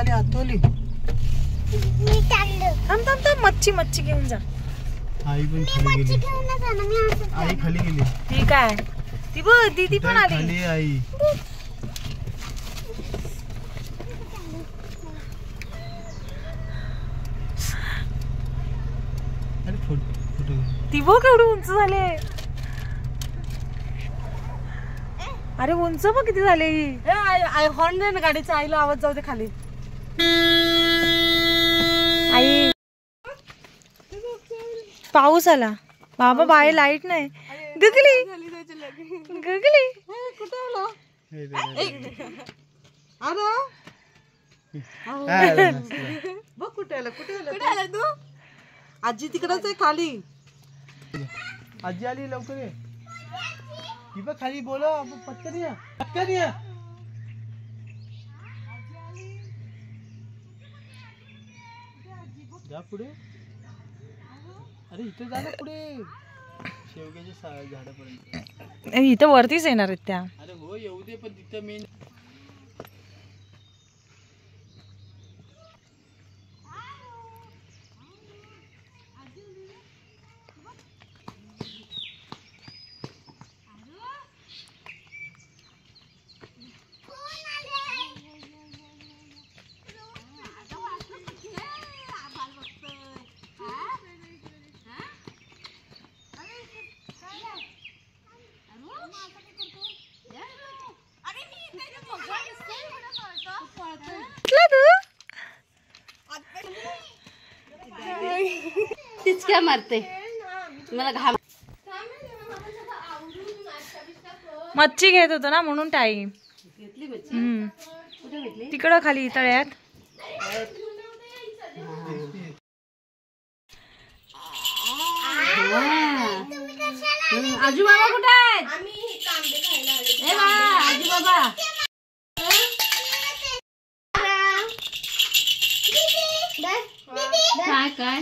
खाली हातोली थांब थांब थांब, मच्छी घेऊन जा. आई पण खाली गेली. आई खाली गेली. ती काय ती बघ दीदी पण आली. खाली आई. अरे फोटो ती बघ केवढी उंच झाले. अरे उंच बघ किती झाले. हॉर्न दे ना गाडीचा, आईला आवाज जाऊ दे खाली. आई पाऊस आला बाबा, बाहेर लाईट नाही. गगली गगली कुठे आला? बघ कुठे आला तू? आजी तिकडच आहे खाली. आजी आली, लवकर ये. ही बघ खाली, बोला पटकन या, पटकन या. जा पुढे. अरे इथे जा ना पुढे, शेवग्याच्या झाडापर्यंत. इथं वरतीच येणार आहेत त्या. अरे हो येऊ दे, पण तिथं मेन. तिचक्या मारते मला घाम. मच्छी घेत होतो ना म्हणून टाईम घेतली मच्छी. कुठे भेटली? तिकडं खाली तळ्यात. आजू बाबा कुठे आहेत? आजू बाबा काय काय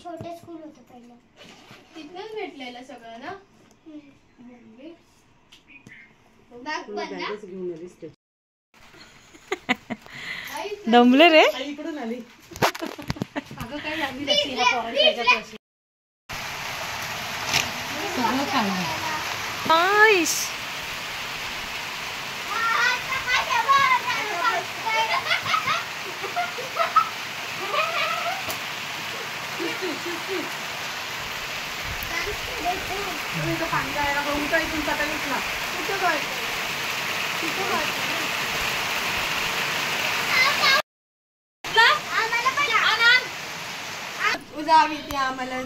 छोटे स्कूल होतं पहिलं, तिथनंच भेटलेलं सगळं ना. दमले रे. इकडून आली. अगं काय लागली सगळं खाल्लं. नाईस. पाणी जायला उठा इथून सकाळीच ना. कुठं जायचं? उद्या आम्ही ते आम्हाला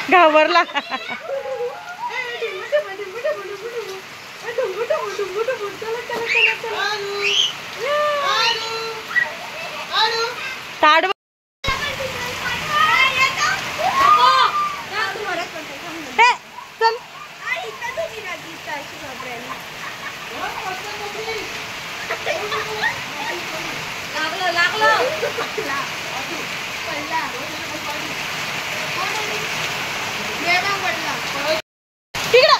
घाबरला. ताड चल. तिकडं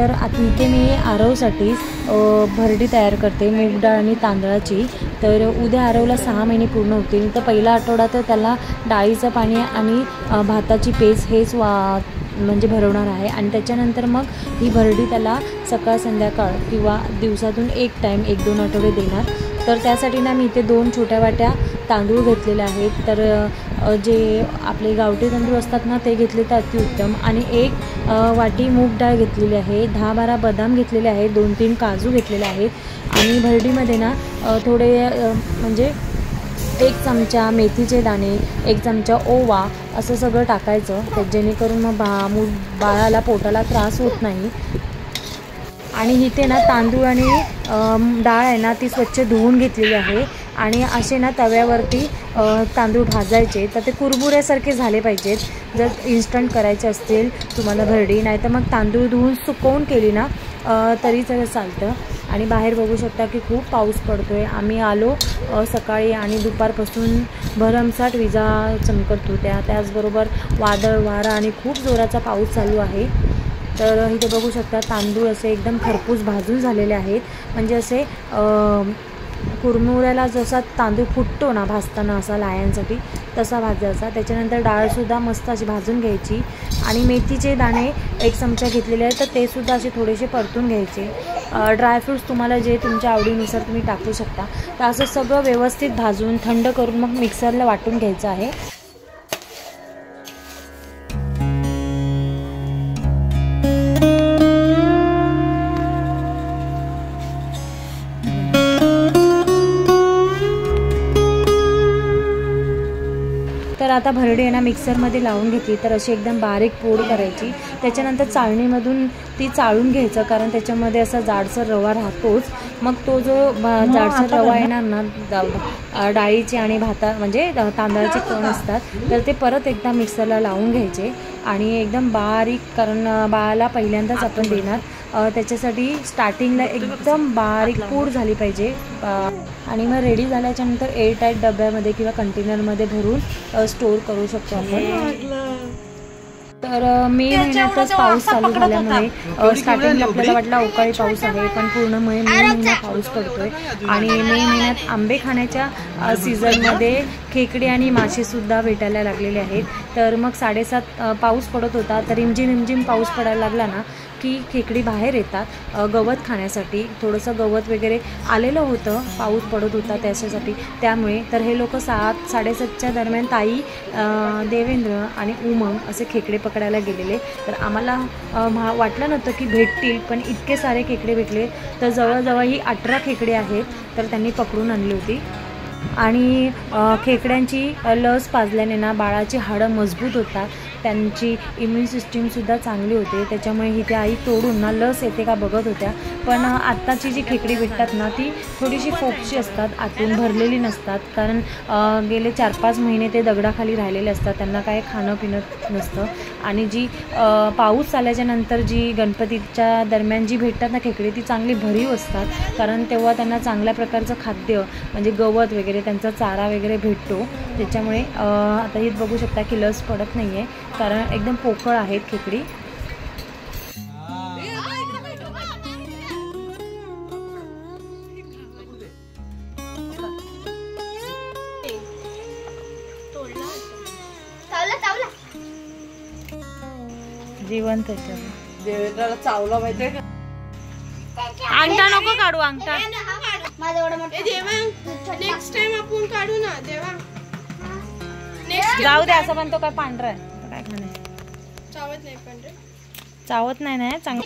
तर आता इथे मी आरवसाठी भरडी तयार करते मूग डाळ आणि तांदळाची. तर उद्या आरवला 6 महिने पूर्ण होतील. तर पहिला आठवडा तर त्याला डाळीचं पाणी आणि भाताची पेज हेच म्हणजे भरवणार आहे. आणि त्याच्यानंतर मग ही भरडी त्याला सकाळ संध्याकाळ किंवा दिवसातून एक टाईम 1-2 आठवडे देणार. तर त्यासाठी ना मी इथे 2 छोट्या वाट्या तांदूळ घेतलेले आहेत. तर जे आपले गावठी तांदूळ असतात ना ते घेतले तर अतिउत्तम. आणि 1 वाटी मूग डाळ घेतलेली आहे, 10-12 बदाम घेतलेले आहेत, 2-3 काजू घेतलेले आहेत. आणि भरडीमध्ये ना थोडे म्हणजे 1 चमचा मेथीचे दाणे, 1 चमचा ओवा असं सगळं टाकायचं. तर जेणेकरून मग बाळाला पोटाला त्रास होत नाही. आणि इथे ना तांदूळ आणि डाळ आहे ना ती स्वच्छ धुवून घेतलेली आहे. आणि असे ना तव्यावरती तांदूळ भाजायचे. तर ते कुरमुऱ्यासारखे झाले पाहिजेत जर इन्स्टंट करायचे असतील तुम्हाला भरडी. नाही तर मग तांदूळ धुवून सुकवून केली ना तरी चालतं. आणि बाहेर बघू शकता की खूप पाऊस पडतो आहे. आम्ही आलो सकाळी आणि दुपारपासून भरमसाठ विजा चमकत होत्या. त्याचबरोबर वादळ वारा आणि खूप जोराचा पाऊस चालू आहे. तर इथे बघू शकता तांदूळ असे एकदम खरपूस भाजून झालेले आहेत. म्हणजे असे कुरमुऱ्याला जसा तांदूळ फुटतो ना भाजताना असा लायांसाठी तसा भाजायचा. त्याच्यानंतर डाळसुद्धा मस्त अशी भाजून घ्यायची. आणि मेथीचे दाणे 1 चमचा घेतलेले आहेत तर ते सुद्धा असे थोडेसे परतून घ्यायचे. ड्रायफ्रूट्स तुम्हाला जे तुमच्या आवडीनुसार तुम्ही टाकू शकता. तर असं सगळं व्यवस्थित भाजून थंड करून मग मिक्सरला वाटून घ्यायचं आहे. तर आता भरडी आहे ना मिक्सरमध्ये लावून घेतली. तर अशी एकदम बारीक पूड करायची. त्याच्यानंतर चाळणीमधून ती चाळून घ्यायचं कारण त्याच्यामध्ये असा जाडसर रवा राहतोच. मग तो जो जाडसर रवा येणार ना डाळीचे आणि म्हणजे तांदळाचे कण असतात तर ते परत एकदा मिक्सरला लावून घ्यायचे. आणि एकदम बारीक कारण बाळाला पहिल्यांदाच आपण देणार त्याच्यासाठी स्टार्टिंगला एकदम बारीक पूड झाली पाहिजे. आणि मग रेडी झाल्याच्यानंतर एअरटाईट डब्यामध्ये किंवा कंटेनरमध्ये भरून स्टोअर करू शकतो आपण. तर मे महिन्यातच पाऊस चालू झाल्यामुळे स्टार्टिंगला आपल्याला वाटला अवकाळी पाऊस आहे पण पूर्ण मे महिन्यात पाऊस पडतोय. आणि मे महिन्यात आंबे खाण्याच्या सीझनमध्ये खेकडे आणि मासेसुद्धा भेटायला लागलेले आहेत. तर मग 7:30 पाऊस पडत होता तर रिमझिम पाऊस पडायला लागला ना की खेकडी बाहेर येतात गवत खाण्यासाठी. थोडंसं गवत वगैरे आलेलं होतं, पाऊस पडत होता त्याच्यासाठी. त्यामुळे तर हे लोक 7-7:30च्या दरम्यान ताई, देवेंद्र आणि उमंग असे खेकडे पकडायला गेलेले. तर आम्हाला वाटलं नव्हतं की भेटतील पण इतके सारे खेकडे भेटले. तर जवळजवळ ही 18 खेकडे आहेत तर त्यांनी पकडून आणली होती. आणि खेकड्यांची लस पाजल्याने ना बाळाची हाडं मजबूत होतात, त्यांची इम्युन सिस्टीमसुद्धा चांगली होते. त्याच्यामुळे ही त्या आई तोडून ना लस येते का बघत होत्या. पण आत्ताची जी खेकडी भेटतात ना ती थोडीशी फोपची असतात, आतून भरलेली नसतात. कारण गेले 4-5 महिने ते दगडाखाली राहिलेले असतात, त्यांना काय खाणं पिणं नसतं. आणि जी पाऊस आल्याच्या नंतर जी गणपतीच्या दरम्यान जी भेटतात ना खेकडी ती चांगली भरीव असतात. कारण तेव्हा त्यांना चांगल्या प्रकारचं खाद्य म्हणजे गवत वगैरे त्यांचा चारा वगैरे भेटतो. त्याच्यामुळे आता ही बघू शकता की लस पडत नाही आहे कारण एकदम पोकळ आहेत खेकडी. जिवंत देवेंद्राला चावला माहितीये का? अंगठा नको काढू, अंगठा नेक्स्ट टाइम आपण काढू ना देवा. जाऊ दे. असं पण तो काय पांढरा आहे तो काय खाणार. चावत नाही पण रे, चावत नाही ना चांगलं.